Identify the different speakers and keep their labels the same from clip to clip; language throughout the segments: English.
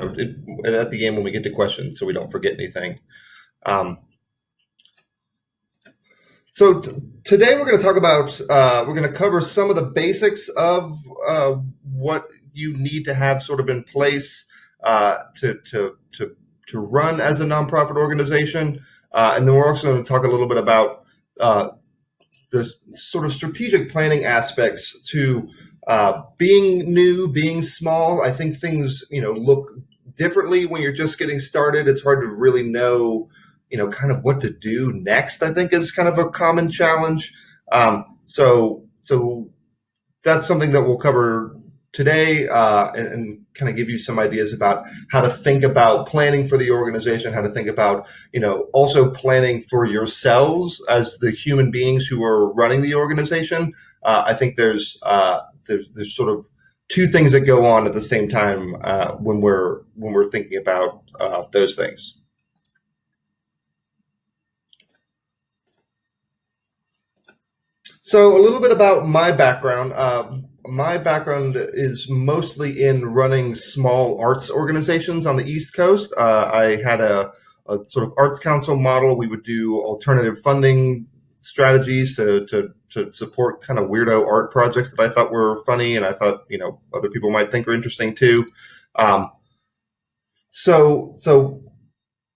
Speaker 1: at the end when we get to questions, so we don't forget anything. So today we're going to talk about, we're going to cover some of the basics of what you need to have sort of in place to run as a nonprofit organization. And then we're also going to talk a little bit about the sort of strategic planning aspects to being new, being small. I think things, look differently when you're just getting started. It's hard to really know, kind of what to do next, I think is kind of a common challenge. So that's something that we'll cover today and kind of give you some ideas about how to think about planning for the organization, how to think about, also planning for yourselves as the human beings who are running the organization. I think there's sort of two things that go on at the same time when we're thinking about those things. So a little bit about my background. My background is mostly in running small arts organizations on the East Coast. I had a sort of arts council model. We would do alternative funding strategies to support kind of weirdo art projects that I thought were funny and I thought, other people might think were interesting too. So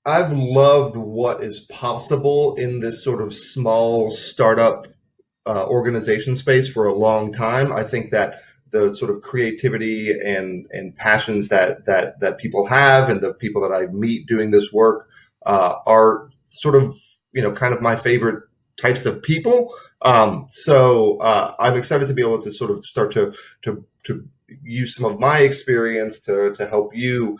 Speaker 1: I've loved what is possible in this sort of small startup organization space for a long time. I think that the sort of creativity and passions that people have and the people that I meet doing this work are sort of, kind of my favorite types of people. So I'm excited to be able to sort of start to use some of my experience to help you,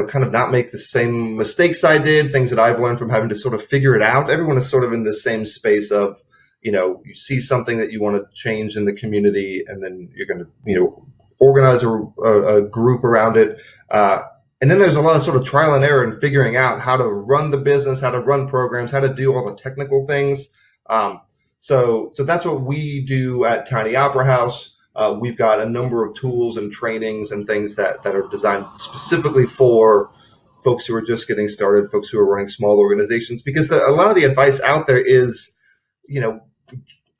Speaker 1: kind of not make the same mistakes I did, things that I've learned from having to sort of figure it out. Everyone is sort of in the same space of, you see something that you want to change in the community, and then you're going to, organize a group around it. And then there's a lot of sort of trial and error in figuring out how to run the business, how to run programs, how to do all the technical things. So that's what we do at Tiny Opera House. We've got a number of tools and trainings and things that are designed specifically for folks who are just getting started, folks who are running small organizations, because a lot of the advice out there is,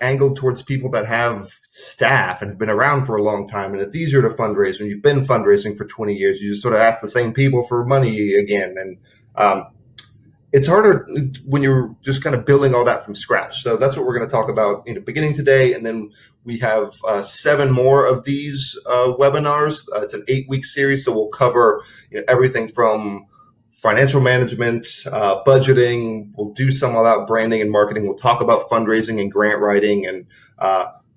Speaker 1: angled towards people that have staff and have been around for a long time. And it's easier to fundraise when you've been fundraising for 20 years. You just sort of ask the same people for money again. And it's harder when you're just kind of building all that from scratch. So that's what we're going to talk about beginning today. And then we have 7 more of these webinars. It's an 8-week series. So we'll cover everything from financial management, budgeting. We'll do some about branding and marketing. We'll talk about fundraising and grant writing, and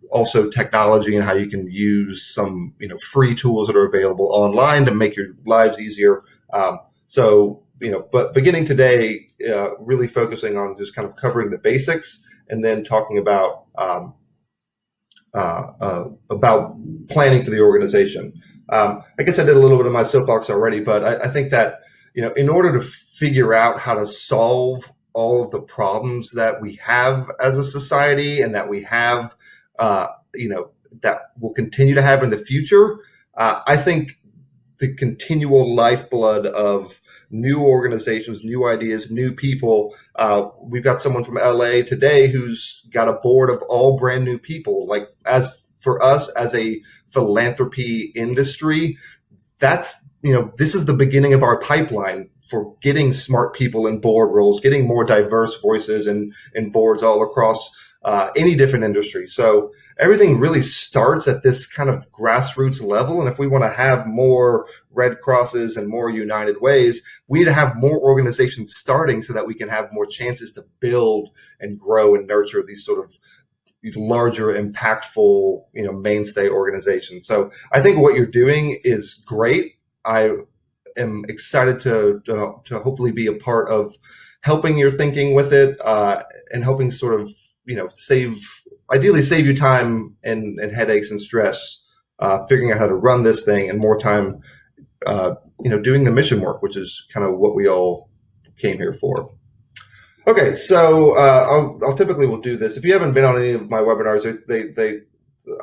Speaker 1: also technology and how you can use some free tools that are available online to make your lives easier. But beginning today, really focusing on just kind of covering the basics, and then talking about planning for the organization. I guess I did a little bit of my soapbox already, but I think that in order to figure out how to solve all of the problems that we have as a society and that we have, that we'll continue to have in the future, I think the continual lifeblood of new organizations, new ideas, new people. We've got someone from LA today who's got a board of all brand new people. Like, as for us as a philanthropy industry, that's this is the beginning of our pipeline for getting smart people in board roles, getting more diverse voices in boards all across any different industry. So everything really starts at this kind of grassroots level. And if we want to have more Red Crosses and more United Ways, we need to have more organizations starting so that we can have more chances to build and grow and nurture these sort of larger, impactful, mainstay organizations. So I think what you're doing is great. I am excited to hopefully be a part of helping your thinking with it and helping sort of, ideally save you time and headaches and stress, figuring out how to run this thing, and more time, doing the mission work, which is kind of what we all came here for. Okay, so I'll typically will do this. If you haven't been on any of my webinars,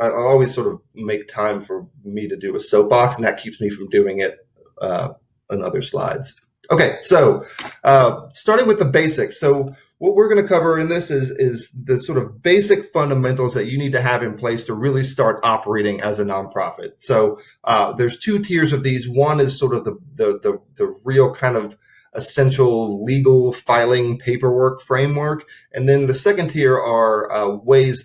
Speaker 1: I'll always sort of make time for me to do a soapbox, and that keeps me from doing it in other slides. Okay, so starting with the basics. So what we're going to cover in this is the sort of basic fundamentals that you need to have in place to really start operating as a nonprofit. So there's two tiers of these. One is sort of the real kind of essential legal filing paperwork framework, and then the second tier are ways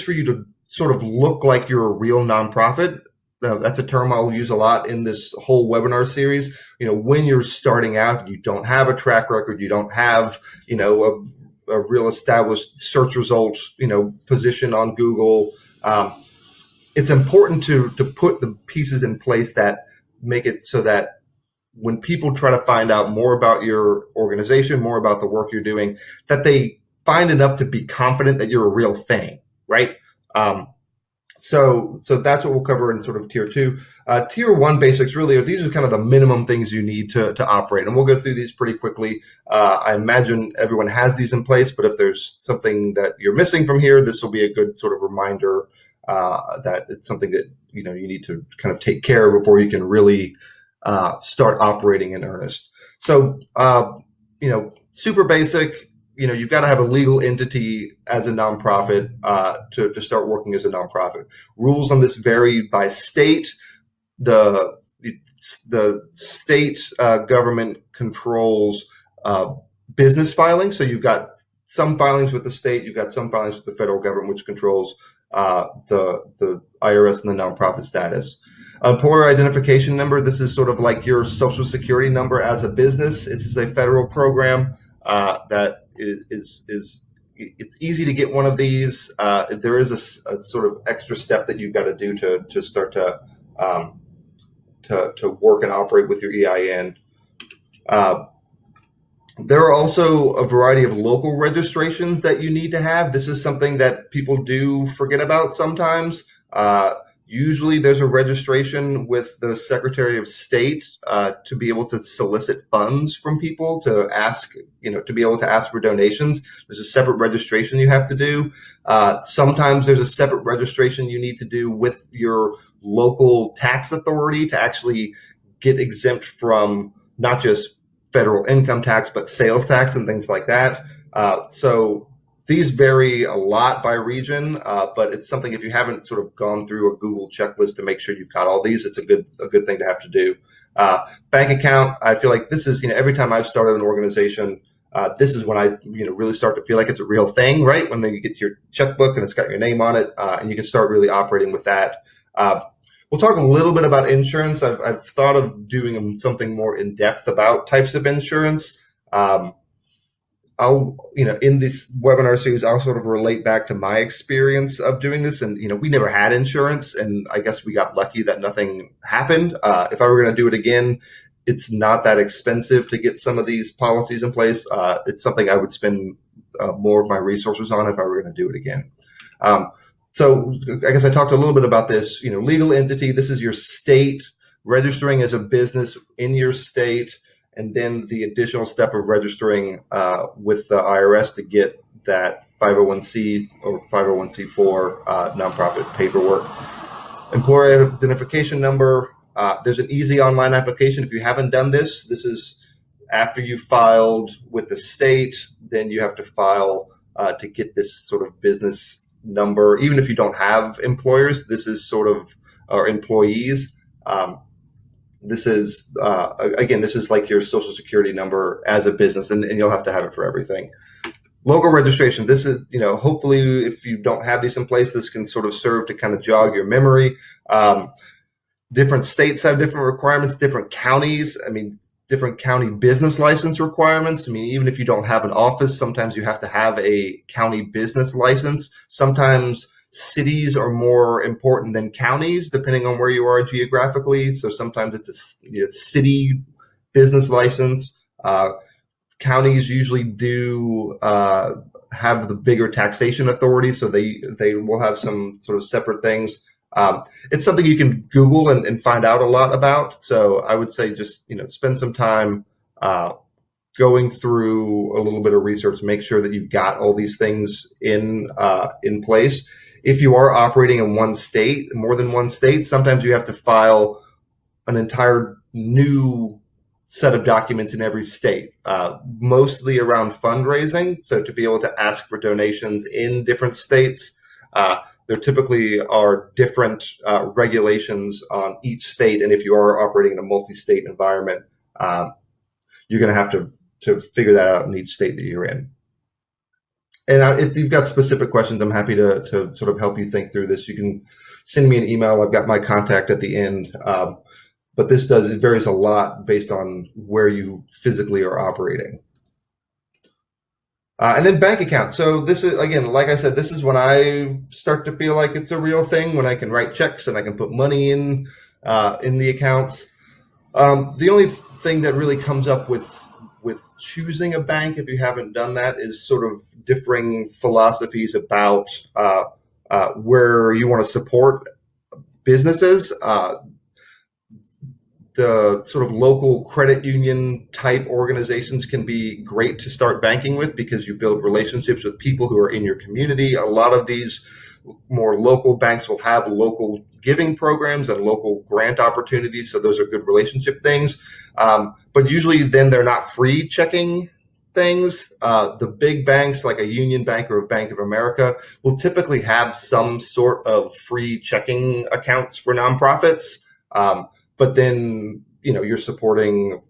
Speaker 1: for you to sort of look like you're a real nonprofit. That's a term I'll use a lot in this whole webinar series. When you're starting out, you don't have a track record, you don't have, a real established search results, position on Google. It's important to put the pieces in place that make it so that when people try to find out more about your organization, more about the work you're doing, that they find enough to be confident that you're a real thing, right? So that's what we'll cover in sort of tier two. Tier one basics these are kind of the minimum things you need to operate. And we'll go through these pretty quickly. I imagine everyone has these in place, but if there's something that you're missing from here, this will be a good sort of reminder that it's something that, you need to kind of take care of before you can really start operating in earnest. So, super basic. You've got to have a legal entity as a nonprofit to start working as a nonprofit. Rules on this vary by state. The state government controls business filing. So you've got some filings with the state. You've got some filings with the federal government, which controls the IRS and the nonprofit status. Employer identification number. This is sort of like your social security number as a business. It's a federal program that is it's easy to get one of these. There is a sort of extra step that you've got to do to start to work and operate with your EIN. There are also a variety of local registrations that you need to have. This is something that people do forget about sometimes. Usually there's a registration with the Secretary of State to be able to solicit funds from people to ask, to be able to ask for donations. There's a separate registration you have to do. Sometimes there's a separate registration you need to do with your local tax authority to actually get exempt from not just federal income tax, but sales tax and things like that. So these vary a lot by region, but it's something, if you haven't sort of gone through a Google checklist to make sure you've got all these, it's a good thing to have to do. Bank account, I feel like this is, every time I've started an organization, this is when I, really start to feel like it's a real thing, right? When then you get your checkbook and it's got your name on it, and you can start really operating with that. We'll talk a little bit about insurance. I've thought of doing something more in depth about types of insurance. In this webinar series, I'll sort of relate back to my experience of doing this. And, we never had insurance, and I guess we got lucky that nothing happened. If I were going to do it again, it's not that expensive to get some of these policies in place. It's something I would spend more of my resources on if I were going to do it again. So I guess I talked a little bit about this, legal entity. This is your state registering as a business in your state. And then the additional step of registering with the IRS to get that 501c or 501c4 nonprofit paperwork. Employer identification number. There's an easy online application. If you haven't done this, this is after you filed with the state, then you have to file to get this sort of business number. Even if you don't have employers, this is sort of, or employees. This is, again, this is like your social security number as a business, and you'll have to have it for everything. Local registration. This is, hopefully if you don't have these in place, this can sort of serve to kind of jog your memory. Different states have different requirements, different counties. Different county business license requirements. Even if you don't have an office, sometimes you have to have a county business license. Sometimes cities are more important than counties, depending on where you are geographically. So sometimes it's a city business license. Counties usually do have the bigger taxation authority, so they will have some sort of separate things. It's something you can Google and find out a lot about. So I would say just spend some time going through a little bit of research, make sure that you've got all these things in place. If you are operating in one state, more than one state, sometimes you have to file an entire new set of documents in every state, mostly around fundraising. So to be able to ask for donations in different states, there typically are different regulations on each state. And if you are operating in a multi-state environment, you're going to have to figure that out in each state that you're in. And if you've got specific questions, I'm happy to sort of help you think through this. You can send me an email. I've got my contact at the end. But it varies a lot based on where you physically are operating. And then bank accounts. So this is, again, like I said, this is when I start to feel like it's a real thing, when I can write checks and I can put money in the accounts. The only thing that really comes up with choosing a bank, if you haven't done that, is sort of differing philosophies about where you want to support businesses. The sort of local credit union type organizations can be great to start banking with because you build relationships with people who are in your community. A lot of these more local banks will have local giving programs and local grant opportunities. So those are good relationship things. But usually then they're not free checking things. The big banks like a Union Bank or a Bank of America will typically have some sort of free checking accounts for nonprofits. But then, you're supporting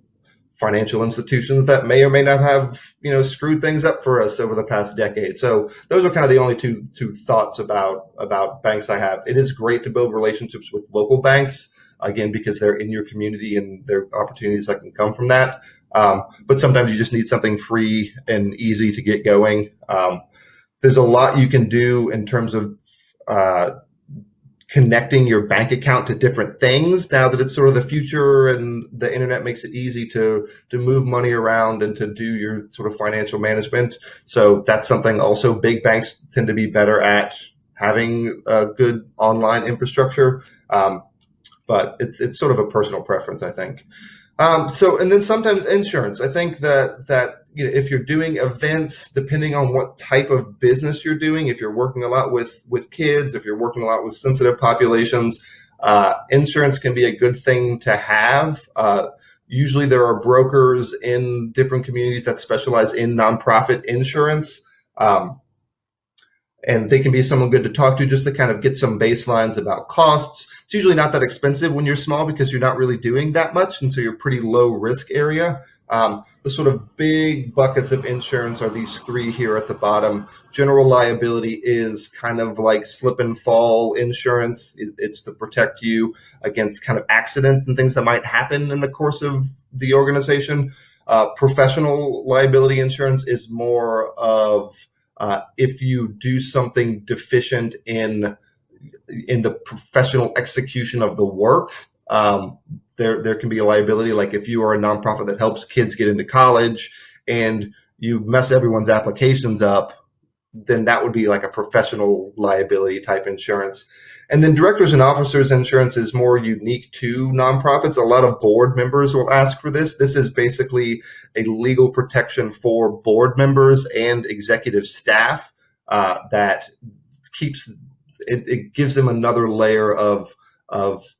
Speaker 1: financial institutions that may or may not have, screwed things up for us over the past decade. So those are kind of the only two thoughts about banks I have. It is great to build relationships with local banks, again, because they're in your community and there are opportunities that can come from that. But sometimes you just need something free and easy to get going. There's a lot you can do in terms of connecting your bank account to different things now that it's sort of the future and the internet makes it easy to move money around and to do your sort of financial management. So that's something also big banks tend to be better at, having a good online infrastructure. But it's sort of a personal preference, I think. And then sometimes insurance. I think that if you're doing events, depending on what type of business you're doing, if you're working a lot with kids, if you're working a lot with sensitive populations, insurance can be a good thing to have. Usually there are brokers in different communities that specialize in nonprofit insurance. And they can be someone good to talk to just to kind of get some baselines about costs. It's usually not that expensive when you're small because you're not really doing that much. And so you're pretty low risk area. The sort of big buckets of insurance are these three here at the bottom. General liability is kind of like slip and fall insurance. It's to protect you against kind of accidents and things that might happen in the course of the organization. Professional liability insurance is more of if you do something deficient in the professional execution of the work, there can be a liability. Like if you are a nonprofit that helps kids get into college and you mess everyone's applications up, then that would be like a professional liability type insurance. And then directors and officers insurance is more unique to nonprofits. A lot of board members will ask for this. This is basically a legal protection for board members and executive staff that keeps it gives them another layer of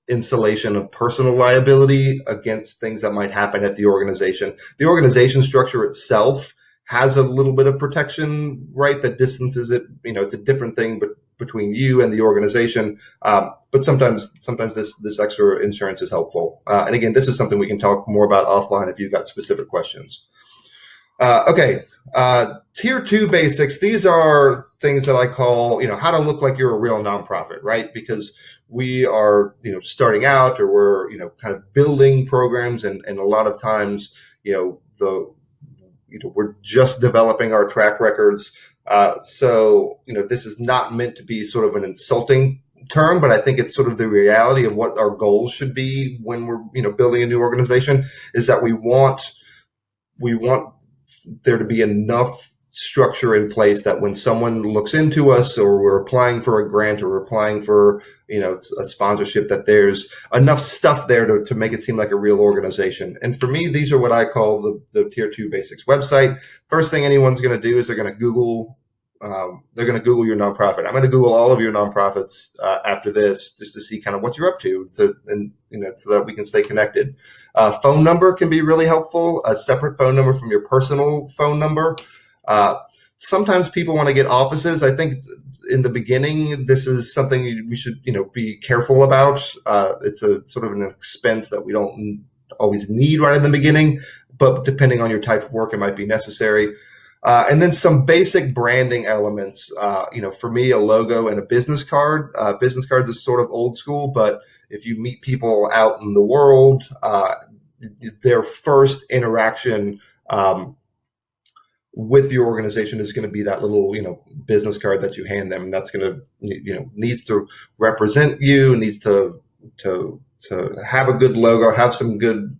Speaker 1: insulation of personal liability against things that might happen at the organization. The organization structure itself has a little bit of protection, right? That distances it. It's a different thing, but between you and the organization. But sometimes this extra insurance is helpful. And again, this is something we can talk more about offline if you've got specific questions. Okay. Tier 2 basics. These are things that I call, how to look like you're a real nonprofit, right? Because we are, starting out, or we're, kind of building programs, and a lot of times, we're just developing our track records. So this is not meant to be sort of an insulting term, but I think it's sort of the reality of what our goals should be when we're, building a new organization, is that we want there to be enough structure in place that when someone looks into us, or we're applying for a grant, or we're applying for, a sponsorship, that there's enough stuff there to make it seem like a real organization. And for me, these are what I call the Tier 2 basics website. First thing anyone's going to do is they're going to Google they're going to Google your nonprofit. I'm going to Google all of your nonprofits after this, just to see kind of what you're up to, and so that we can stay connected. Phone number can be really helpful. A separate phone number from your personal phone number. Sometimes people want to get offices. I think in the beginning, this is something we should be careful about. It's a sort of an expense that we don't always need right in the beginning, but depending on your type of work, it might be necessary. And then some basic branding elements. For me, a logo and a business card. Business cards is sort of old school, but if you meet people out in the world, their first interaction with your organization is going to be that little, business card that you hand them, and that's going to, needs to represent you, needs to have a good logo, have some good,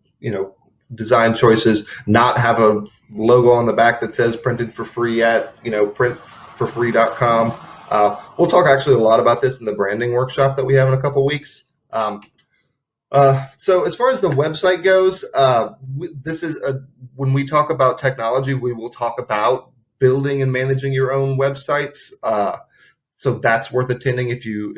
Speaker 1: design choices, not have a logo on the back that says printed for free at, printforfree.com. We'll talk actually a lot about this in the branding workshop that we have in a couple weeks. So as far as the website goes, when we talk about technology, we will talk about building and managing your own websites. So that's worth attending if you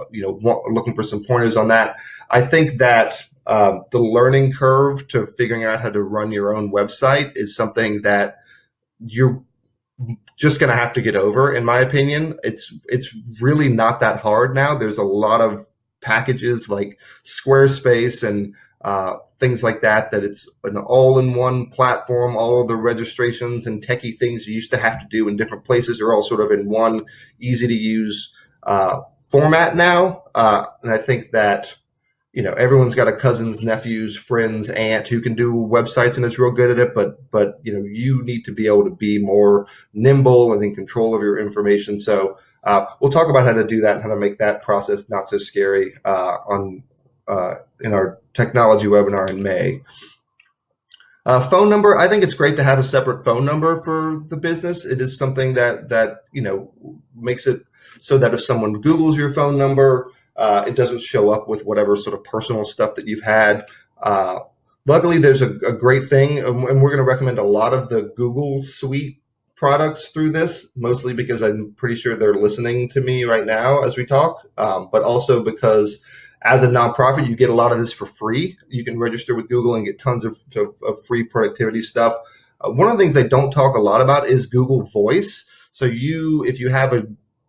Speaker 1: looking for some pointers on that. I think that the learning curve to figuring out how to run your own website is something that you're just going to have to get over, in my opinion. It's really not that hard now. There's a lot of packages like Squarespace and things like that it's an all-in-one platform. All of the registrations and techie things you used to have to do in different places are all sort of in one easy-to-use format now. And I think that everyone's got a cousins, nephews, friends, aunt who can do websites and is real good at it. But you need to be able to be more nimble and in control of your information. So we'll talk about how to do that, how to make that process not so scary in our technology webinar in May. Phone number. I think it's great to have a separate phone number for the business. It is something that makes it so that if someone Googles your phone number, it doesn't show up with whatever sort of personal stuff that you've had. Luckily, there's a great thing, and we're going to recommend a lot of the Google Suite products through this, mostly because I'm pretty sure they're listening to me right now as we talk, but also because as a nonprofit, you get a lot of this for free. You can register with Google and get tons of free productivity stuff. One of the things they don't talk a lot about is Google Voice. So if you have a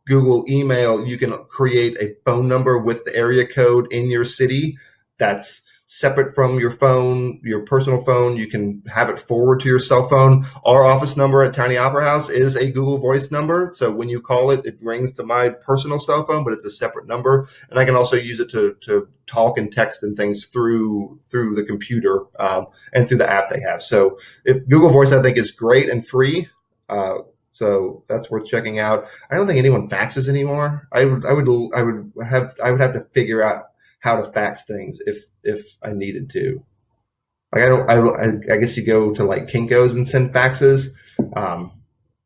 Speaker 1: Google email, you can create a phone number with the area code in your city that's separate from your phone, your personal phone. You can have it forward to your cell phone. Our office number at Tiny Opera House is a Google Voice number. So when you call it, it rings to my personal cell phone, but it's a separate number. And I can also use it to talk and text and things through the computer and through the app they have. So if Google Voice, I think, is great and free. So that's worth checking out. I don't think anyone faxes anymore. I would have to figure out how to fax things if I needed to. Like I guess you go to like Kinko's and send faxes.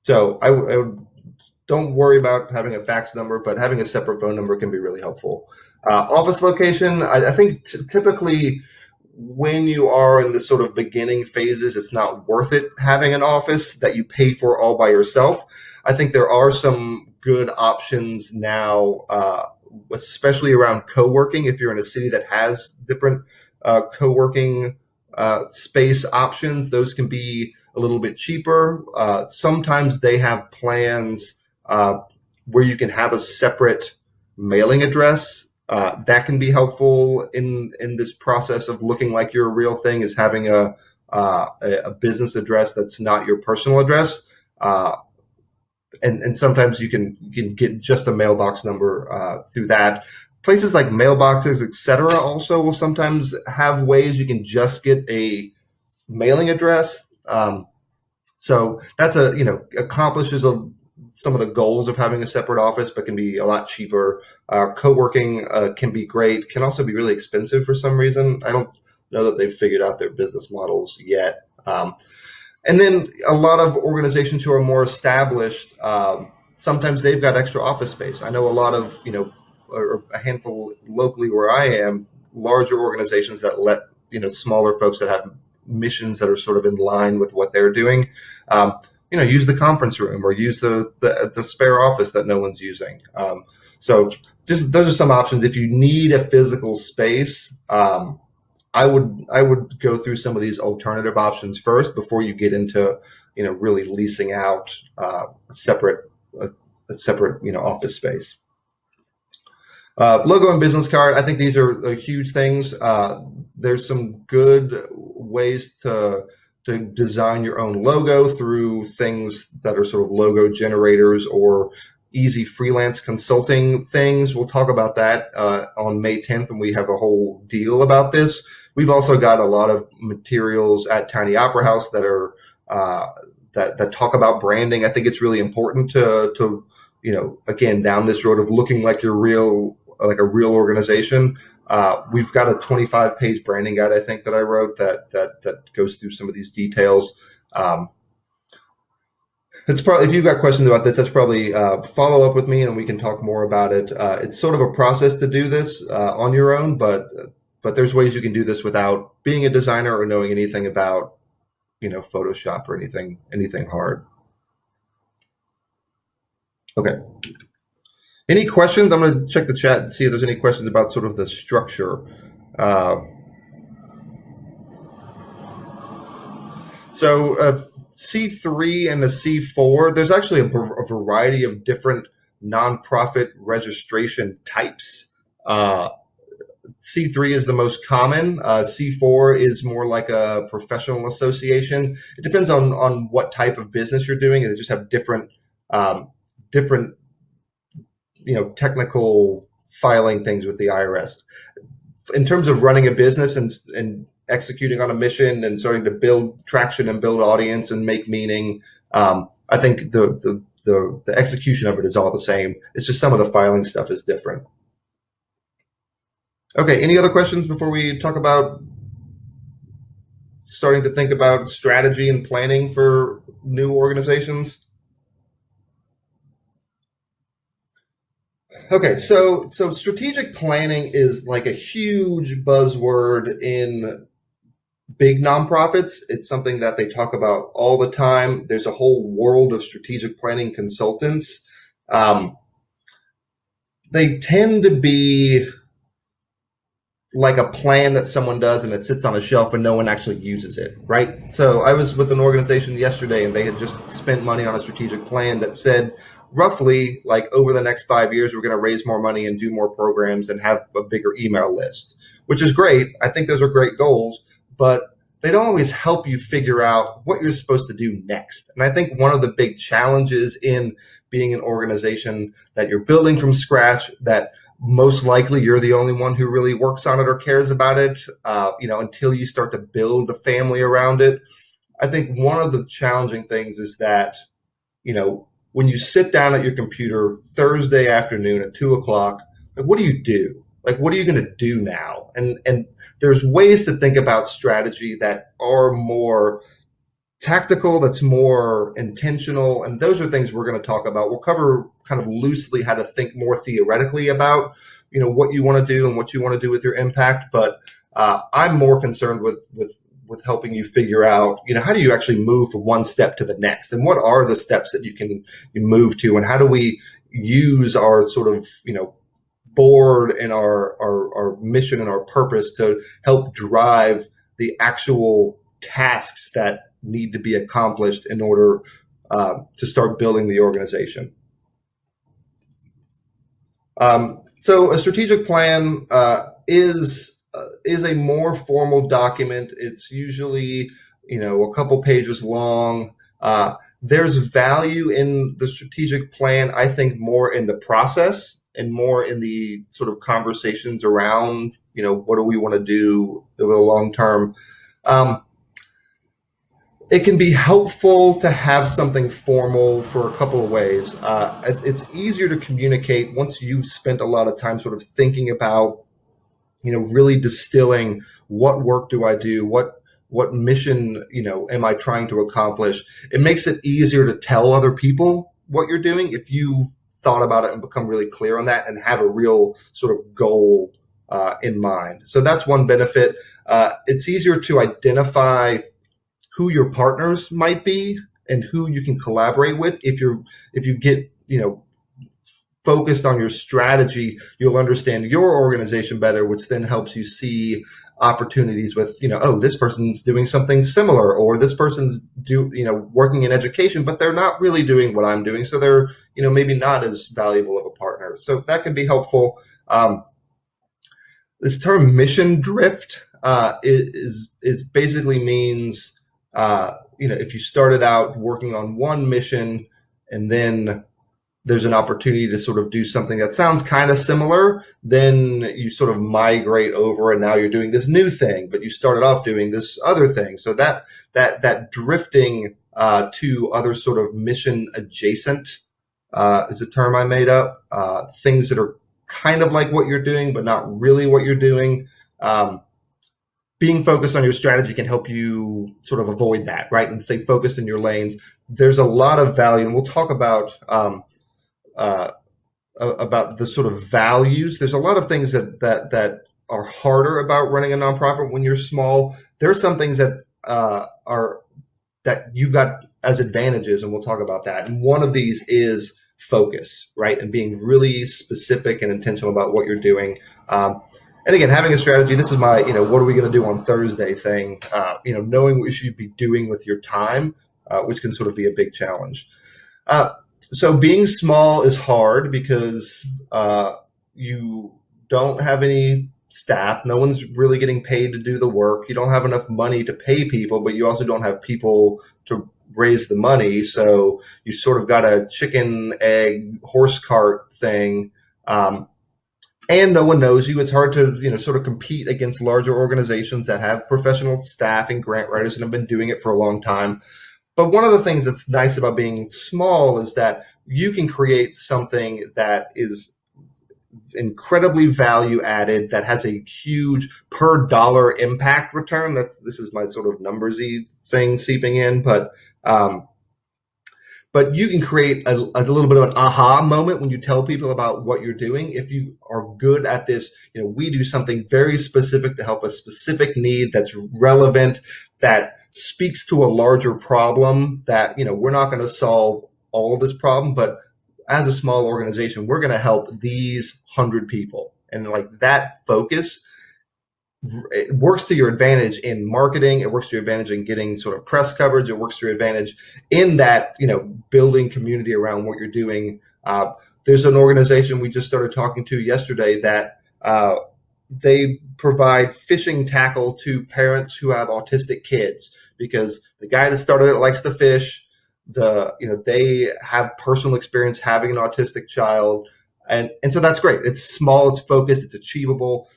Speaker 1: So I don't worry about having a fax number, but having a separate phone number can be really helpful. Office location. I think typically when you are in the sort of beginning phases, it's not worth it having an office that you pay for all by yourself. I think there are some good options now, especially around co-working. If you're in a city that has different co-working space options, those can be a little bit cheaper. Sometimes they have plans where you can have a separate mailing address. That can be helpful in this process of looking like you're a real thing, is having a business address that's not your personal address. And sometimes you can get just a mailbox number through that. Places like mailboxes, etc., also will sometimes have ways you can just get a mailing address. So that's accomplishes some of the goals of having a separate office, but can be a lot cheaper. Co-working can be great, can also be really expensive for some reason. I don't know that they've figured out their business models yet. And then a lot of organizations who are more established, sometimes they've got extra office space. I know a lot of, or a handful locally where I am, larger organizations that let, smaller folks that have missions that are sort of in line with what they're doing. use the conference room or use the spare office that no one's using. So just those are some options. If you need a physical space, I would go through some of these alternative options first before you get into really leasing out a separate office space. Logo and business card. I think these are huge things. There's some good ways to design your own logo through things that are sort of logo generators or easy freelance consulting things. We'll talk about that on May 10th, and we have a whole deal about this. We've also got a lot of materials at Tiny Opera House that are that talk about branding. I think it's really important to again, down this road of looking like a real organization. We've got a 25-page branding guide, I think, that I wrote that goes through some of these details. It's probably, if you've got questions about this, that's probably follow up with me and we can talk more about it. It's sort of a process to do this on your own, but there's ways you can do this without being a designer or knowing anything about Photoshop or anything hard. Okay. Any questions? I'm going to check the chat and see if there's any questions about sort of the structure. So C3 and the C4, there's actually a variety of different nonprofit registration types. C3 is the most common. C4 is more like a professional association. It depends on what type of business you're doing, and they just have different technical filing things with the IRS. In terms of running a business and executing on a mission and starting to build traction and build audience and make meaning, I think the execution of it is all the same. It's just some of the filing stuff is different. Okay, any other questions before we talk about starting to think about strategy and planning for new organizations? Okay, so strategic planning is like a huge buzzword in big nonprofits. It's something that they talk about all the time. There's a whole world of strategic planning consultants. They tend to be like a plan that someone does and it sits on a shelf and no one actually uses it, right? So I was with an organization yesterday and they had just spent money on a strategic plan that said roughly like over the next 5 years, we're going to raise more money and do more programs and have a bigger email list, which is great. I think those are great goals, but they don't always help you figure out what you're supposed to do next. And I think one of the big challenges in being an organization that you're building from scratch, that most likely you're the only one who really works on it or cares about it, until you start to build a family around it. I think one of the challenging things is that, when you sit down at your computer Thursday afternoon at 2:00, like, what do you do? Like, what are you going to do now? And there's ways to think about strategy that are more tactical, that's more intentional. And those are things we're going to talk about. We'll cover kind of loosely how to think more theoretically about, what you want to do and what you want to do with your impact. But I'm more concerned with helping you figure out, how do you actually move from one step to the next? And what are the steps that you move to? And how do we use our sort of, board and our mission and our purpose to help drive the actual tasks that need to be accomplished in order to start building the organization. So a strategic plan is a more formal document. It's usually, a couple pages long. There's value in the strategic plan, I think, more in the process and more in the sort of conversations around, what do we want to do over the long term. It can be helpful to have something formal for a couple of ways. It's easier to communicate once you've spent a lot of time sort of thinking about, really distilling what work do I do, what mission, am I trying to accomplish. It makes it easier to tell other people what you're doing if you've thought about it and become really clear on that and have a real sort of goal in mind. So that's one benefit. It's easier to identify who your partners might be and who you can collaborate with. If you get, focused on your strategy, you'll understand your organization better, which then helps you see opportunities with, oh, this person's doing something similar, or this person's working in education, but they're not really doing what I'm doing. So they're, maybe not as valuable of a partner. So that can be helpful. This term mission drift is basically means, if you started out working on one mission and then there's an opportunity to sort of do something that sounds kind of similar, then you sort of migrate over and now you're doing this new thing, but you started off doing this other thing. So that drifting to other sort of mission adjacent is a term I made up. Things that are kind of like what you're doing, but not really what you're doing. Being focused on your strategy can help you sort of avoid that, right? And stay focused in your lanes. There's a lot of value, and we'll talk about the sort of values. There's a lot of things that are harder about running a nonprofit when you're small. There are some things that that you've got as advantages, and we'll talk about that. And one of these is focus, right? And being really specific and intentional about what you're doing. And again, having a strategy. This is my, what are we going to do on Thursday thing? Knowing what you should be doing with your time, which can sort of be a big challenge. So being small is hard because you don't have any staff. No one's really getting paid to do the work. You don't have enough money to pay people, but you also don't have people to raise the money. So you sort of got a chicken, egg, horse cart thing. And no one knows you. It's hard to, sort of compete against larger organizations that have professional staff and grant writers and have been doing it for a long time. But one of the things that's nice about being small is that you can create something that is incredibly value added, that has a huge per dollar impact return. This is my sort of numbersy thing seeping in, but you can create a little bit of an aha moment when you tell people about what you're doing. If you are good at this, we do something very specific to help a specific need that's relevant, that speaks to a larger problem, that, we're not going to solve all of this problem, but as a small organization, we're going to help these 100 people. And like that focus, it works to your advantage in marketing. It works to your advantage in getting sort of press coverage. It works to your advantage in that, building community around what you're doing. There's an organization we just started talking to yesterday that they provide fishing tackle to parents who have autistic kids, because the guy that started it likes to fish. They have personal experience having an autistic child. And so that's great. It's small, it's focused, it's achievable.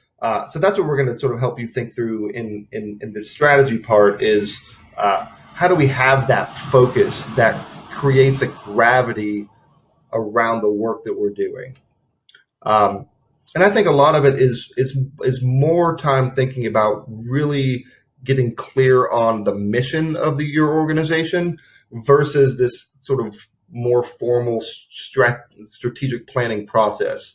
Speaker 1: So that's what we're going to sort of help you think through in this strategy part is how do we have that focus that creates a gravity around the work that we're doing. And I think a lot of it is more time thinking about really getting clear on the mission of your organization versus this sort of more formal strategic planning process.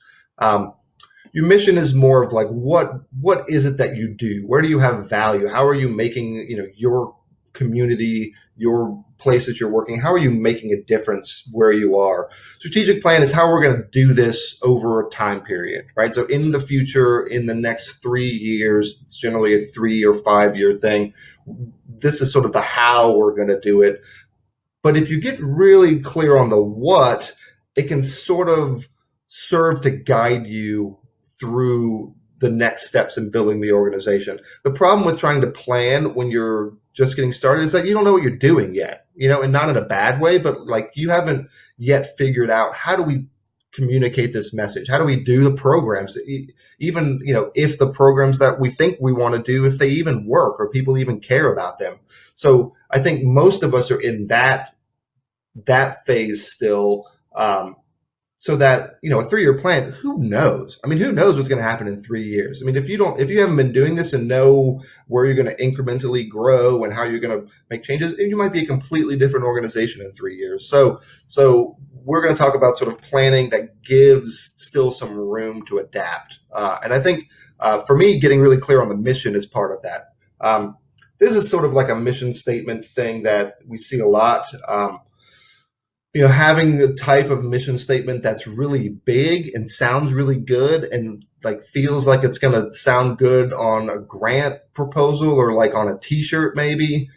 Speaker 1: Your mission is more of like, what is it that you do? Where do you have value? How are you making, your community, your place that you're working, how are you making a difference where you are? Strategic plan is how we're going to do this over a time period, right? So in the future, in the next 3 years, it's generally a 3 or 5 year thing. This is sort of the how we're going to do it. But if you get really clear on the what, it can sort of serve to guide you through the next steps in building the organization. The problem with trying to plan when you're just getting started is that you don't know what you're doing yet, and not in a bad way, but like you haven't yet figured out how do we communicate this message? How do we do the programs? Even, if the programs that we think we want to do, if they even work or people even care about them. So I think most of us are in that phase still. So that, a 3 year plan, who knows? I mean, who knows what's going to happen in 3 years? I mean, if you haven't been doing this and know where you're going to incrementally grow and how you're going to make changes, you might be a completely different organization in 3 years. So we're going to talk about sort of planning that gives still some room to adapt. And I think for me, getting really clear on the mission is part of that. this is sort of like a mission statement thing that we see a lot. Having the type of mission statement that's really big and sounds really good and like feels like it's going to sound good on a grant proposal or like on a t-shirt maybe.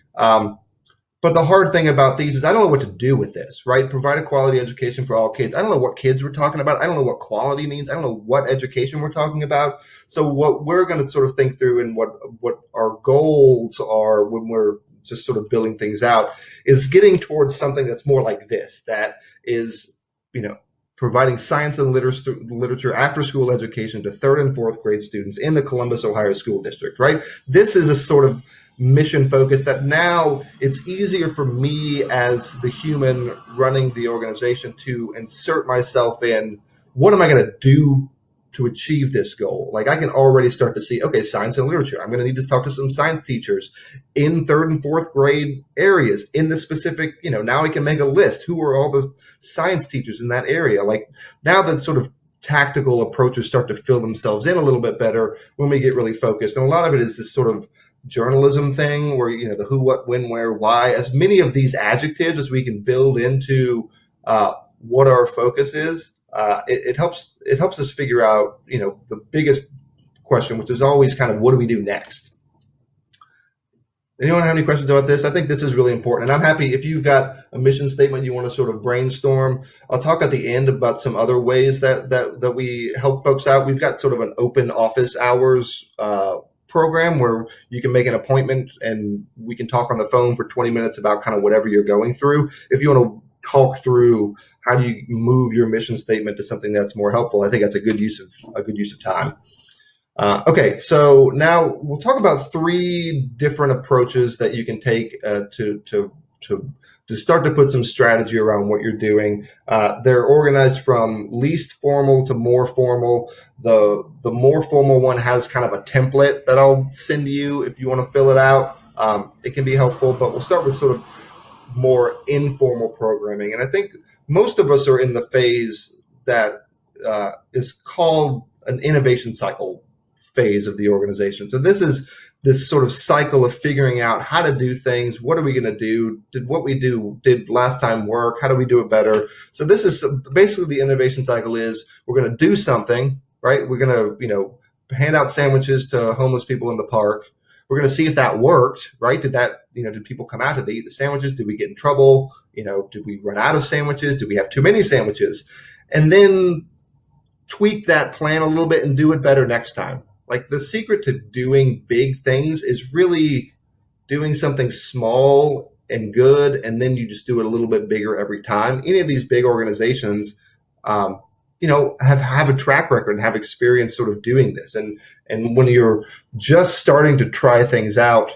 Speaker 1: But the hard thing about these is I don't know what to do with this, right? Provide a quality education for all kids. I don't know what kids we're talking about. I don't know what quality means. I don't know what education we're talking about. So what we're going to sort of think through and what our goals are when we're just sort of building things out is getting towards something that's more like this, that is, providing science and literature after school education to third and fourth grade students in the Columbus, Ohio school district, right? This is a sort of mission focus that now it's easier for me as the human running the organization to insert myself in what am I going to do to achieve this goal. Like I can already start to see, okay, science and literature. I'm going to need to talk to some science teachers in third and fourth grade areas in the specific, now I can make a list. Who are all the science teachers in that area? Like now that sort of tactical approaches start to fill themselves in a little bit better when we get really focused. And a lot of it is this sort of journalism thing where, the who, what, when, where, why, as many of these adjectives as we can build into what our focus is. It helps us figure out, the biggest question, which is always kind of what do we do next? Anyone have any questions about this? I think this is really important. And I'm happy if you've got a mission statement you want to sort of brainstorm. I'll talk at the end about some other ways that we help folks out. We've got sort of an open office hours program where you can make an appointment and we can talk on the phone for 20 minutes about kind of whatever you're going through. If you want to talk through how do you move your mission statement to something that's more helpful, I think that's a good use of time. Okay, so now we'll talk about 3 different approaches that you can take to start to put some strategy around what you're doing. They're organized from least formal to more formal. The more formal one has kind of a template that I'll send you if you want to fill it out. It can be helpful, but we'll start with sort of more informal programming. And I think most of us are in the phase that is called an innovation cycle phase of the organization. So this is this sort of cycle of figuring out how to do things. What are we going to do? Did what we did last time work? How do we do it better? So this is basically the innovation cycle is we're going to do something, right? We're going to, hand out sandwiches to homeless people in the park. We're going to see if that worked, right? Did people come out? Did they eat the sandwiches? Did we get in trouble? Did we run out of sandwiches? Did we have too many sandwiches? And then tweak that plan a little bit and do it better next time. Like the secret to doing big things is really doing something small and good, and then you just do it a little bit bigger every time. Any of these big organizations, have a track record and have experience sort of doing this. And when you're just starting to try things out,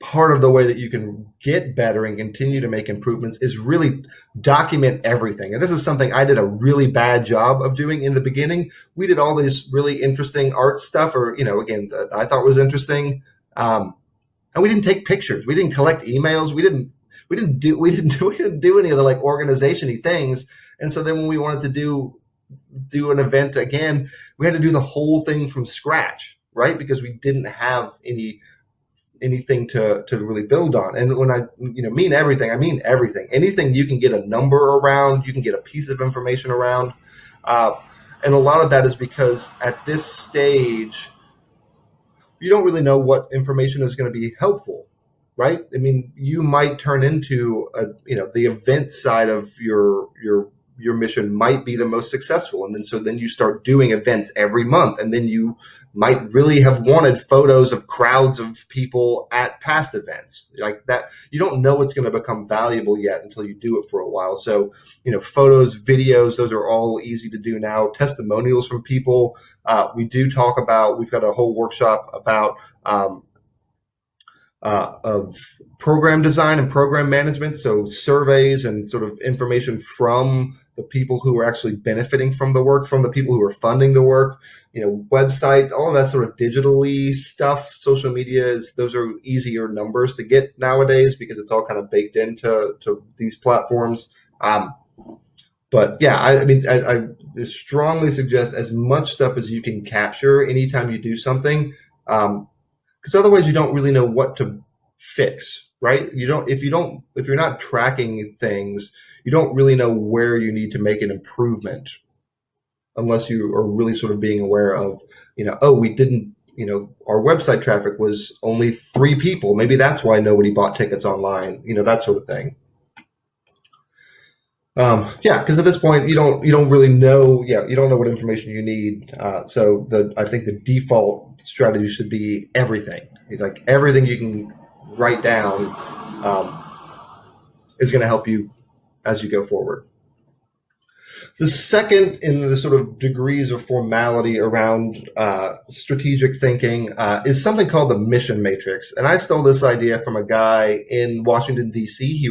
Speaker 1: part of the way that you can get better and continue to make improvements is really document everything. And this is something I did a really bad job of doing in the beginning. We did all this really interesting art stuff, or, again, that I thought was interesting. And we didn't take pictures. We didn't collect emails. We didn't do any of the like organization-y things. And so then when we wanted to do an event again, we had to do the whole thing from scratch, right? Because we didn't have anything to really build on. And when I mean everything, I mean everything. Anything you can get a number around, you can get a piece of information around. And a lot of that is because at this stage, you don't really know what information is going to be helpful, right? I mean, you might turn into the event side of your mission might be the most successful. And then you start doing events every month. And then you might really have wanted photos of crowds of people at past events like that. You don't know what's going to become valuable yet until you do it for a while. So, photos, videos, those are all easy to do now. Testimonials from people. We've got a whole workshop about of program design and program management. So surveys and sort of information from the people who are actually benefiting from the work, from the people who are funding the work, website, all of that sort of digitally stuff. Social media those are easier numbers to get nowadays because it's all kind of baked into these platforms. But yeah, I strongly suggest as much stuff as you can capture anytime you do something. Because because otherwise you don't really know what to fix, right? If you're not tracking things, you don't really know where you need to make an improvement unless you are really sort of being aware of, oh, we didn't, our website traffic was only 3 people. Maybe that's why nobody bought tickets online, that sort of thing. Yeah, because at this point you don't really know. Yeah, you don't know what information you need. So I think the default strategy should be everything. Like everything you can write down um, is going to help you as you go forward. The second in the sort of degrees of formality around strategic thinking is something called the mission matrix. And I stole this idea from a guy in Washington, D.C. He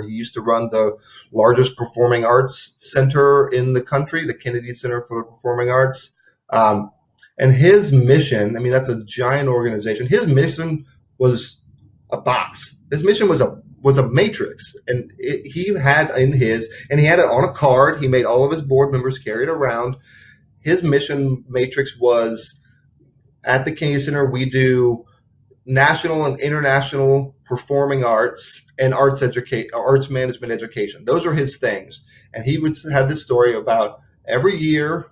Speaker 1: used to run the largest performing arts center in the country, the Kennedy Center for the Performing Arts. And his mission, I mean, that's a giant organization. His mission was a box. His mission was a matrix, and he had it on a card. He made all of his board members carry it around. His mission matrix was, at the Kennedy Center, we do national and international performing arts and arts management education. Those are his things. And he would have this story about every year,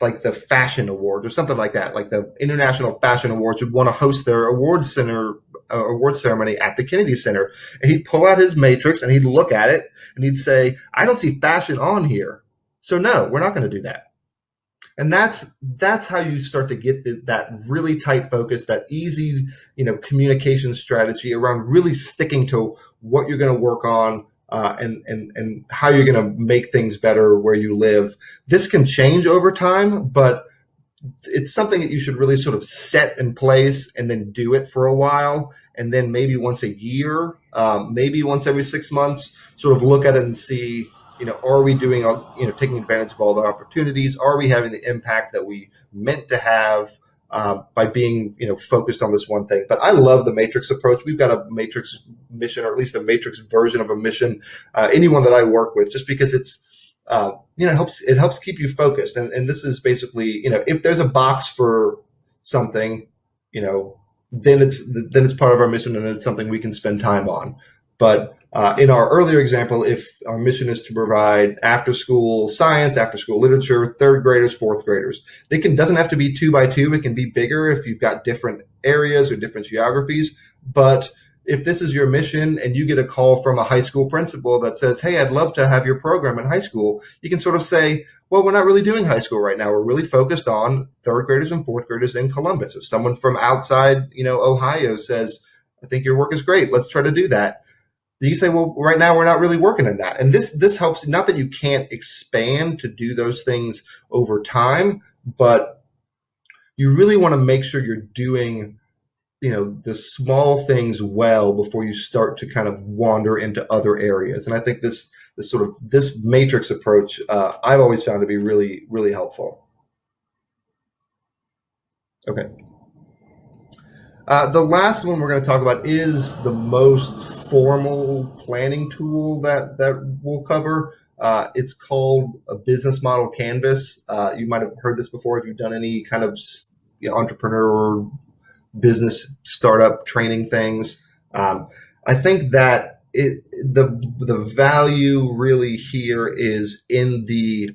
Speaker 1: like the Fashion Awards or something like that, like the International Fashion Awards would want to host their award ceremony at the Kennedy Center. And he'd pull out his matrix and he'd look at it and he'd say, I don't see fashion on here. So no, we're not going to do that. And that's how you start to get that really tight focus, that easy, communication strategy around really sticking to what you're going to work on. And how you're going to make things better where you live. This can change over time, but it's something that you should really sort of set in place and then do it for a while. And then maybe once a year, maybe once every 6 months, sort of look at it and see, are we doing, taking advantage of all the opportunities? Are we having the impact that we meant to have? By being, focused on this one thing. But I love the matrix approach. We've got a matrix mission, or at least a matrix version of a mission. Anyone that I work with, just because it's, it helps keep you focused. And this is basically, if there's a box for something, then it's part of our mission and it's something we can spend time on. But in our earlier example, if our mission is to provide after-school science, after-school literature, third graders, fourth graders, doesn't have to be 2 by 2. It can be bigger if you've got different areas or different geographies. But if this is your mission and you get a call from a high school principal that says, hey, I'd love to have your program in high school, you can sort of say, well, we're not really doing high school right now. We're really focused on third graders and fourth graders in Columbus. If someone from outside, Ohio says, I think your work is great, let's try to do that. You say, well, right now we're not really working on that. And this helps, not that you can't expand to do those things over time, but you really want to make sure you're doing, the small things well before you start to kind of wander into other areas. And I think this matrix approach, I've always found to be really, really helpful. Okay. The last one we're going to talk about is the most formal planning tool that we'll cover. It's called a business model canvas. You might have heard this before if you've done any kind of entrepreneur or business startup training things. I think that the value really here is in the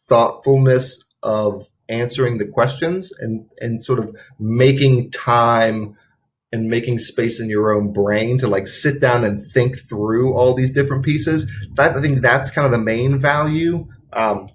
Speaker 1: thoughtfulness of answering the questions and sort of making time and making space in your own brain to like sit down and think through all these different pieces. I think that's kind of the main value. But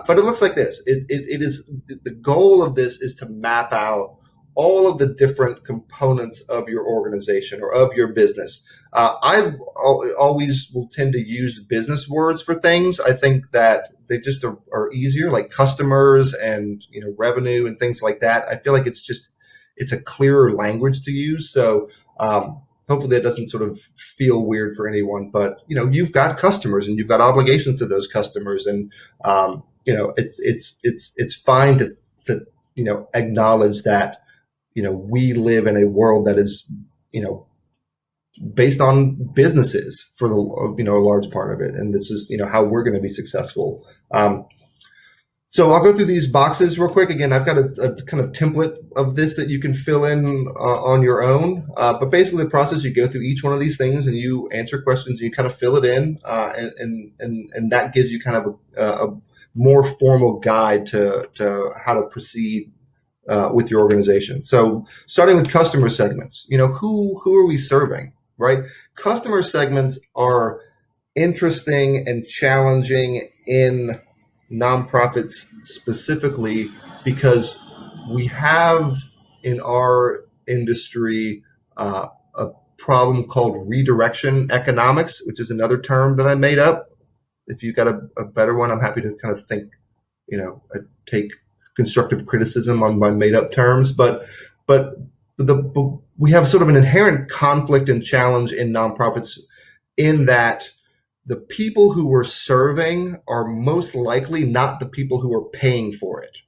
Speaker 1: it looks like this. It is the goal of this is to map out all of the different components of your organization or of your business. I always will tend to use business words for things. I think that they just are easier, like customers and revenue and things like that. I feel like it's a clearer language to use. So hopefully that doesn't sort of feel weird for anyone. But you've got customers and you've got obligations to those customers, and it's fine to acknowledge that we live in a world that is based on businesses for the a large part of it, and this is how we're going to be successful. So I'll go through these boxes real quick. Again, I've got a kind of template of this that you can fill in on your own. But basically, the process, you go through each one of these things and you answer questions and you kind of fill it in, and that gives you kind of a more formal guide to how to proceed with your organization. So starting with customer segments, who are we serving, right? Customer segments are interesting and challenging in nonprofits specifically because we have in our industry a problem called redirection economics, which is another term that I made up. If you've got a better one, I'm happy to kind of take constructive criticism on my made up terms, but we have sort of an inherent conflict and challenge in nonprofits in that the people who we're serving are most likely not the people who are paying for it,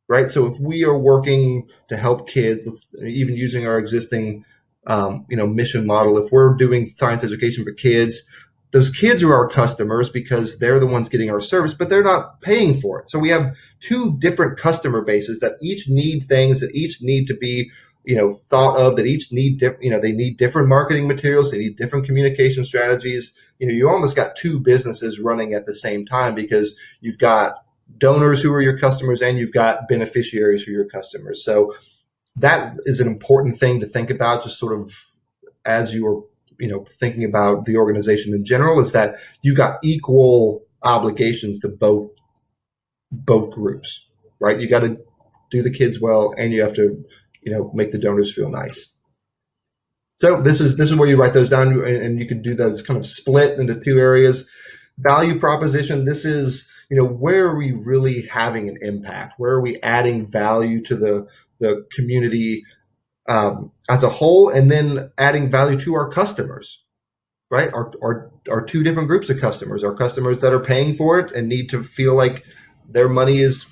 Speaker 1: right? So if we are working to help kids, even using our existing mission model, if we're doing science education for kids, those kids are our customers because they're the ones getting our service, but they're not paying for it. So we have two different customer bases that each need things, that each need to be thought of, that each need they need different marketing materials, they need different communication strategies. You almost got two businesses running at the same time because you've got donors who are your customers and you've got beneficiaries who are your customers. So that is an important thing to think about, just sort of as you are thinking about the organization in general, is that you got equal obligations to both groups, right? You got to do the kids well, and you have to make the donors feel nice. So this is where you write those down, and you can do those kind of split into two areas. Value proposition. This is where are we really having an impact? Where are we adding value to the community as a whole, and then adding value to our customers, right? Our two different groups of customers, our customers that are paying for it and need to feel like their money is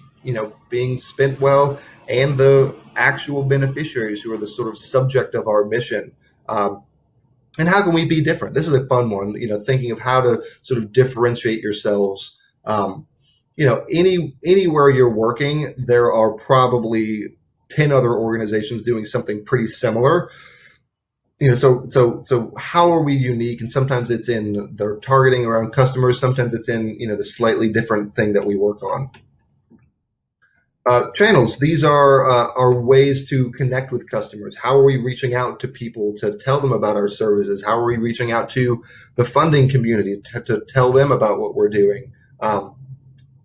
Speaker 1: being spent well, and the actual beneficiaries who are the sort of subject of our mission. And how can we be different? This is a fun one, thinking of how to sort of differentiate yourselves. Anywhere you're working, there are probably 10 other organizations doing something pretty similar. So how are we unique? And sometimes it's in their targeting around customers. Sometimes it's in, the slightly different thing that we work on. Channels. These are ways to connect with customers. How are we reaching out to people to tell them about our services? How are we reaching out to the funding community to tell them about what we're doing?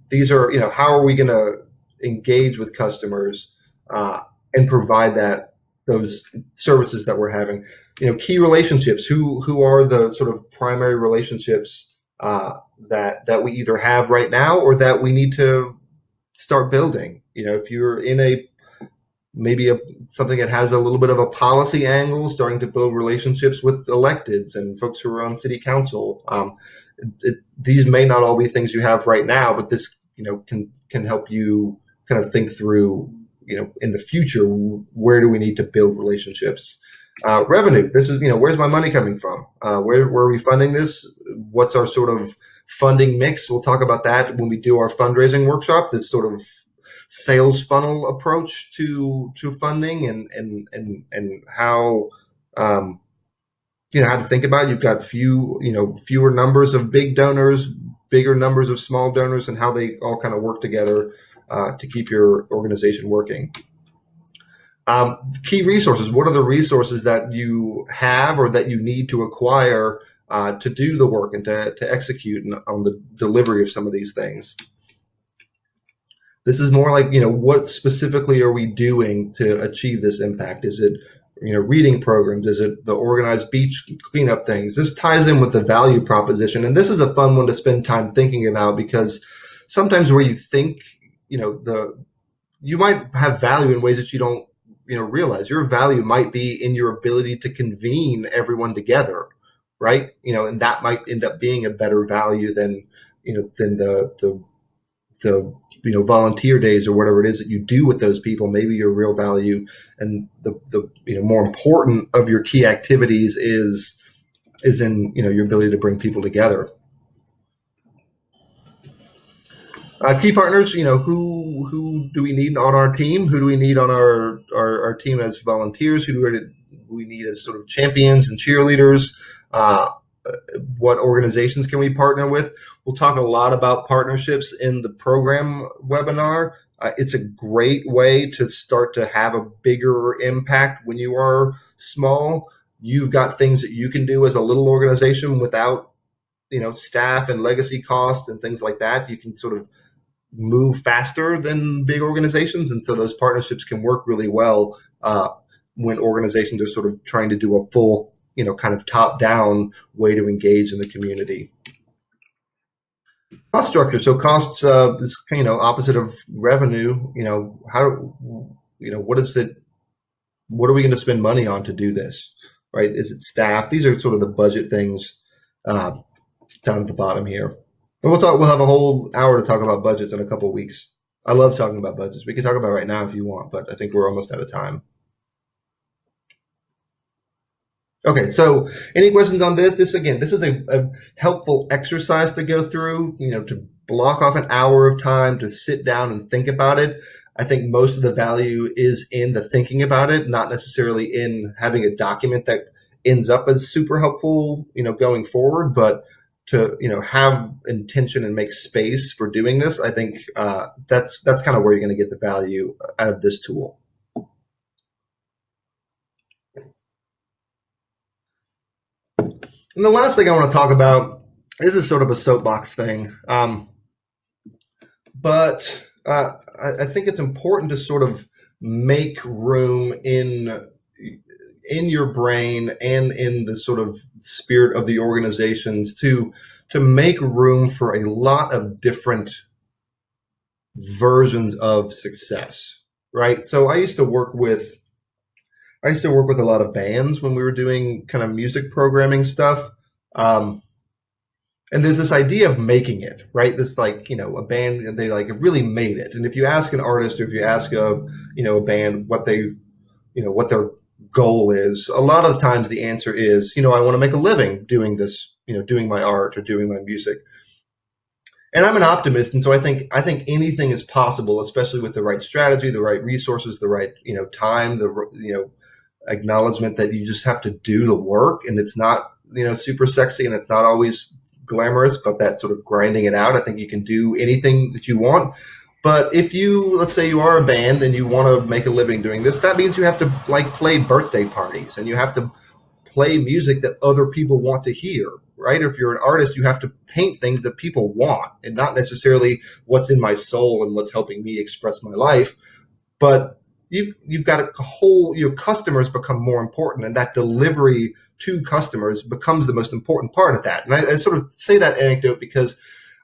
Speaker 1: These are, how are we going to engage with customers and provide those services that we're having? Key relationships. Who are the sort of primary relationships that we either have right now or that we need to start building? If you're in something that has a little bit of a policy angle, starting to build relationships with electeds and folks who are on city council. These may not all be things you have right now, but this can help you kind of think through in the future, where do we need to build relationships? Revenue. This is where's my money coming from? Where are we funding this? What's our sort of funding mix? We'll talk about that when we do our fundraising workshop. This sort of sales funnel approach to funding and how how to think about it. You've got fewer numbers of big donors, bigger numbers of small donors, and how they all kind of work together to keep your organization working. Key resources. What are the resources that you have or that you need to acquire to do the work and to execute on the delivery of some of these things? This is more like, what specifically are we doing to achieve this impact? Is it, reading programs? Is it the organized beach cleanup things? This ties in with the value proposition. And this is a fun one to spend time thinking about, because sometimes where you think, you might have value in ways that you don't, realize. Your value might be in your ability to convene everyone together, right? And that might end up being a better value than the volunteer days or whatever it is that you do with those people. Maybe your real value and the more important of your key activities is in your ability to bring people together. Key partners, who do we need on our team? Who do we need on our team as volunteers? Who do we need as sort of champions and cheerleaders? Uh, what organizations can we partner with? We'll talk a lot about partnerships in the program webinar. It's a great way to start to have a bigger impact when you are small. You've got things that you can do as a little organization without, staff and legacy costs and things like that. You can sort of move faster than big organizations, and so those partnerships can work really well when organizations are sort of trying to do a full, kind of top-down way to engage in the community. Cost structure. So costs is opposite of revenue. What is it? What are we going to spend money on to do this? Right? Is it staff? These are sort of the budget things down at the bottom here. And we'll have a whole hour to talk about budgets in a couple of weeks. I love talking about budgets. We can talk about it right now if you want, but I think we're almost out of time. Okay, so any questions on this? This is a helpful exercise to go through, to block off an hour of time to sit down and think about it. I think most of the value is in the thinking about it, not necessarily in having a document that ends up as super helpful, going forward, but to, have intention and make space for doing this. I think that's kind of where you're going to get the value out of this tool. And the last thing I want to talk about, this is sort of a soapbox thing, but I think it's important to sort of make room in your brain and in the sort of spirit of the organizations to make room for a lot of different versions of success, right? So I used to work with a lot of bands when we were doing kind of music programming stuff. And there's this idea of making it, right? This a band, they really made it. And if you ask an artist, or if you ask a band what their goal is, a lot of the times the answer is, I want to make a living doing this, doing my art or doing my music. And I'm an optimist, and so I think anything is possible, especially with the right strategy, the right resources, the right time, the acknowledgement that you just have to do the work, and it's not super sexy, and it's not always glamorous, but that sort of grinding it out. I think you can do anything that you want. But if let's say you are a band and you want to make a living doing this, that means you have to play birthday parties, and you have to play music that other people want to hear, right? Or if you're an artist, you have to paint things that people want, and not necessarily what's in my soul and what's helping me express my life. But you've got a whole, your customers become more important, and that delivery to customers becomes the most important part of that. And I sort of say that anecdote because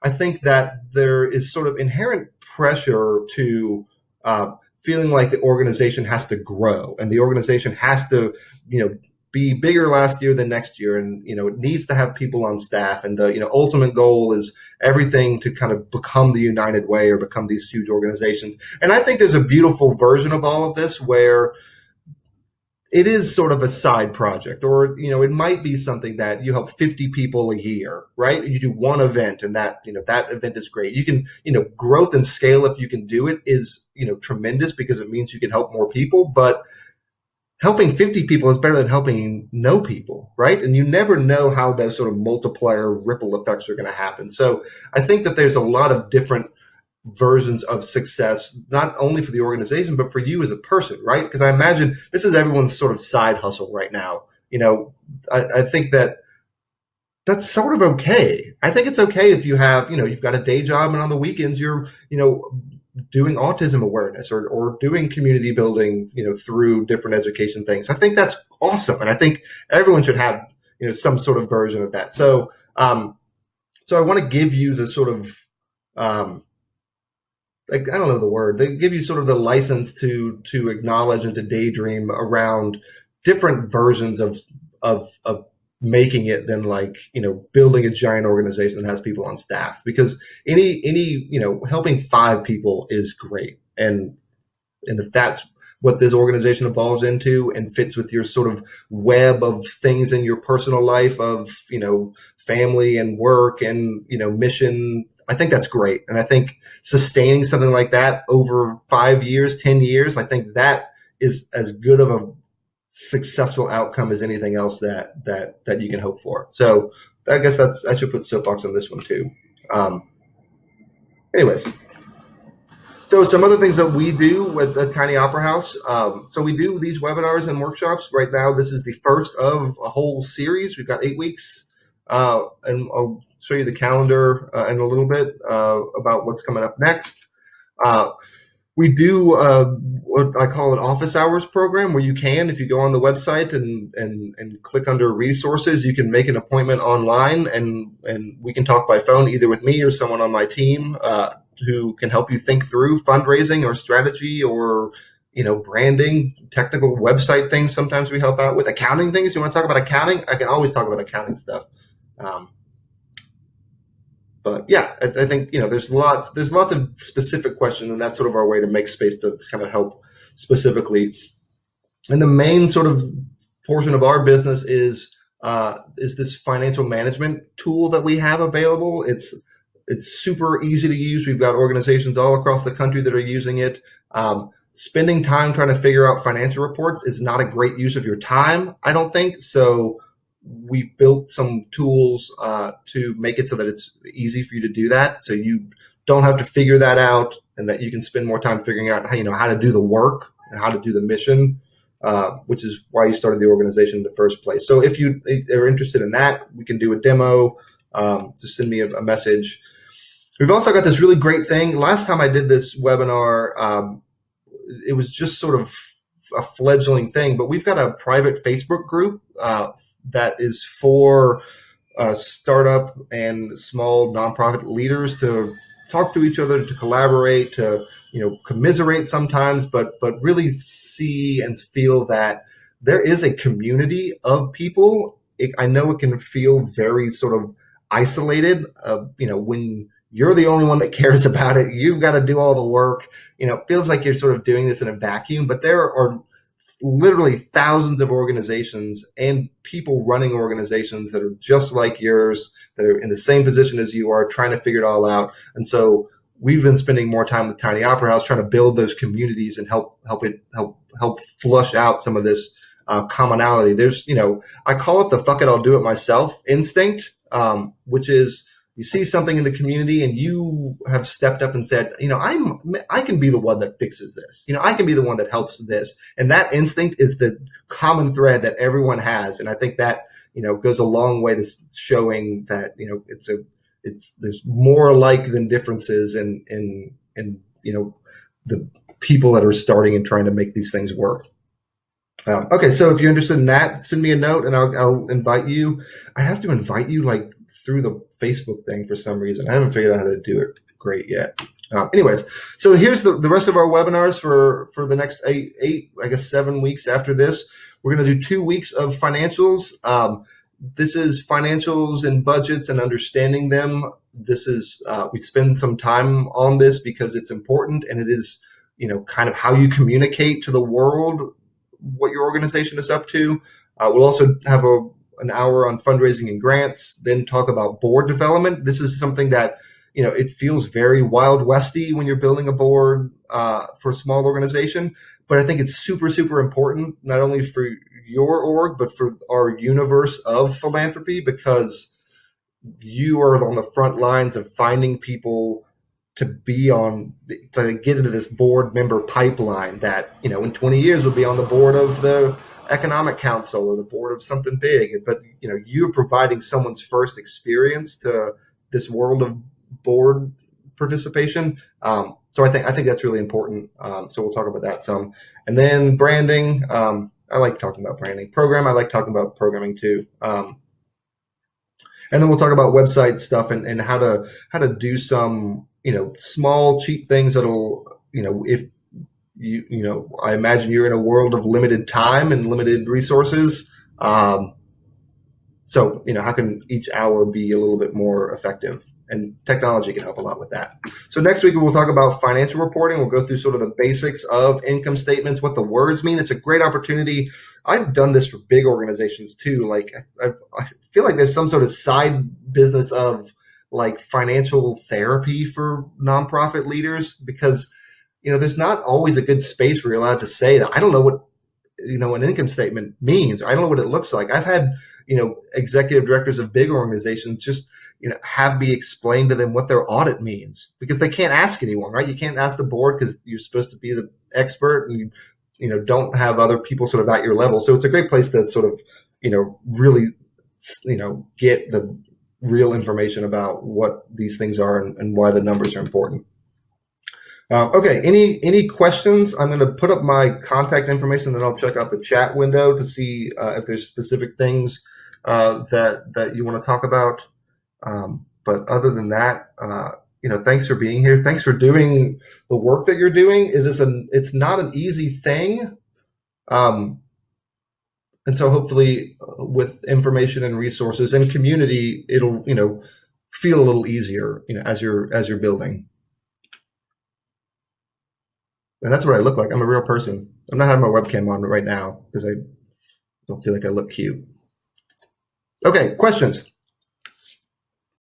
Speaker 1: I think that there is sort of inherent pressure to feeling like the organization has to grow, and the organization has to, be bigger last year than next year, and it needs to have people on staff, and the ultimate goal is everything to kind of become the United Way or become these huge organizations. And I think there's a beautiful version of all of this where it is sort of a side project, or it might be something that you help 50 people a year, right? You do one event, and that that event is great. You can growth and scale, if you can do it, is tremendous, because it means you can help more people. But helping 50 people is better than helping no people, right? And you never know how those sort of multiplier ripple effects are going to happen. So I think that there's a lot of different versions of success, not only for the organization, but for you as a person, right? Because I imagine this is everyone's sort of side hustle right now. I think that that's sort of okay. I think it's okay if you have, you've got a day job, and on the weekends you're, doing autism awareness or doing community building, through different education things. I think that's awesome. And I think everyone should have, some sort of version of that. So, so I want to give you the sort of, I don't know the word, they give you sort of the license to acknowledge and to daydream around different versions of making it than building a giant organization that has people on staff, because any helping 5 people is great. And if that's what this organization evolves into and fits with your sort of web of things in your personal life of, family and work and, mission, I think that's great. And I think sustaining something like that over 5 years, 10 years, I think that is as good of a successful outcome as anything else that you can hope for. So I guess I should put Soapbox on this one too. Um, anyways, so some other things that we do with the Tiny Opera House. So we do these webinars and workshops. Right now, this is the first of a whole series. We've got 8 weeks, and I'll show you the calendar in a little bit about what's coming up next. We do what I call an office hours program, where you can, if you go on the website and click under resources, you can make an appointment online, and we can talk by phone, either with me or someone on my team who can help you think through fundraising or strategy or branding, technical website things. Sometimes we help out with accounting things. You want to talk about accounting? I can always talk about accounting stuff. But yeah, I think there's lots of specific questions, and that's sort of our way to make space to kind of help specifically. And the main sort of portion of our business is this financial management tool that we have available. It's super easy to use. We've got organizations all across the country that are using it. Spending time trying to figure out financial reports is not a great use of your time, I don't think. So we built some tools to make it so that it's easy for you to do that. So you don't have to figure that out, and that you can spend more time figuring out how to do the work and how to do the mission, which is why you started the organization in the first place. So if you are interested in that, we can do a demo. Just send me a message. We've also got this really great thing. Last time I did this webinar, it was just sort of a fledgling thing, but we've got a private Facebook group that is for startup and small nonprofit leaders to talk to each other, to collaborate, to commiserate sometimes, but really see and feel that there is a community of people. I know it can feel very sort of isolated, when you're the only one that cares about it. You've got to do all the work. It feels like you're sort of doing this in a vacuum, but there are literally thousands of organizations and people running organizations that are just like yours, that are in the same position as you are, trying to figure it all out. And so we've been spending more time with Tiny Opera House trying to build those communities and help flush out some of this commonality. There's, I call it the "fuck it, I'll do it myself" instinct, which is, you see something in the community and you have stepped up and said, I can be the one that fixes this. I can be the one that helps this. And that instinct is the common thread that everyone has. And I think that, goes a long way to showing that, there's more alike than differences in the people that are starting and trying to make these things work. Okay. So if you're interested in that, send me a note and I'll invite you. I have to invite you through the Facebook thing for some reason. I haven't figured out how to do it great yet. Anyways, so here's the rest of our webinars for the next 7 weeks after this. We're going to do 2 weeks of financials. This is financials and budgets and understanding them. This is, we spend some time on this because it's important, and it is, kind of how you communicate to the world what your organization is up to. We'll also have an hour on fundraising and grants, then talk about board development. This is something that, it feels very Wild Westy when you're building a board for a small organization, but I think it's super, super important, not only for your org, but for our universe of philanthropy, because you are on the front lines of finding people to get into this board member pipeline that, in 20 years will be on the board of the Economic Council or the board of something big. But, you're providing someone's first experience to this world of board participation. So I think that's really important. So we'll talk about that some. And then branding. I like talking about branding. Program, I like talking about programming too. And then we'll talk about website stuff and how to do some, small, cheap things that'll, if I imagine you're in a world of limited time and limited resources. So, how can each hour be a little bit more effective? And technology can help a lot with that. So next week, we'll talk about financial reporting. We'll go through sort of the basics of income statements, what the words mean. It's a great opportunity. I've done this for big organizations too. I feel like there's some sort of side business of like financial therapy for nonprofit leaders, because there's not always a good space where you're allowed to say that I don't know what an income statement means. I don't know what it looks like. I've had executive directors of big organizations just have me explain to them what their audit means, because they can't ask anyone, right? You can't ask the board because you're supposed to be the expert, and you don't have other people sort of at your level. So it's a great place to sort of really get the real information about what these things are and why the numbers are important. Okay, any questions? I'm going to put up my contact information, then I'll check out the chat window to see if there's specific things that you want to talk about. But other than that, thanks for being here. Thanks for doing the work that you're doing. It's not an easy thing. And so hopefully with information and resources and community, it'll, feel a little easier, as you're building. And that's what I look like. I'm a real person. I'm not having my webcam on right now because I don't feel like I look cute. Okay, questions?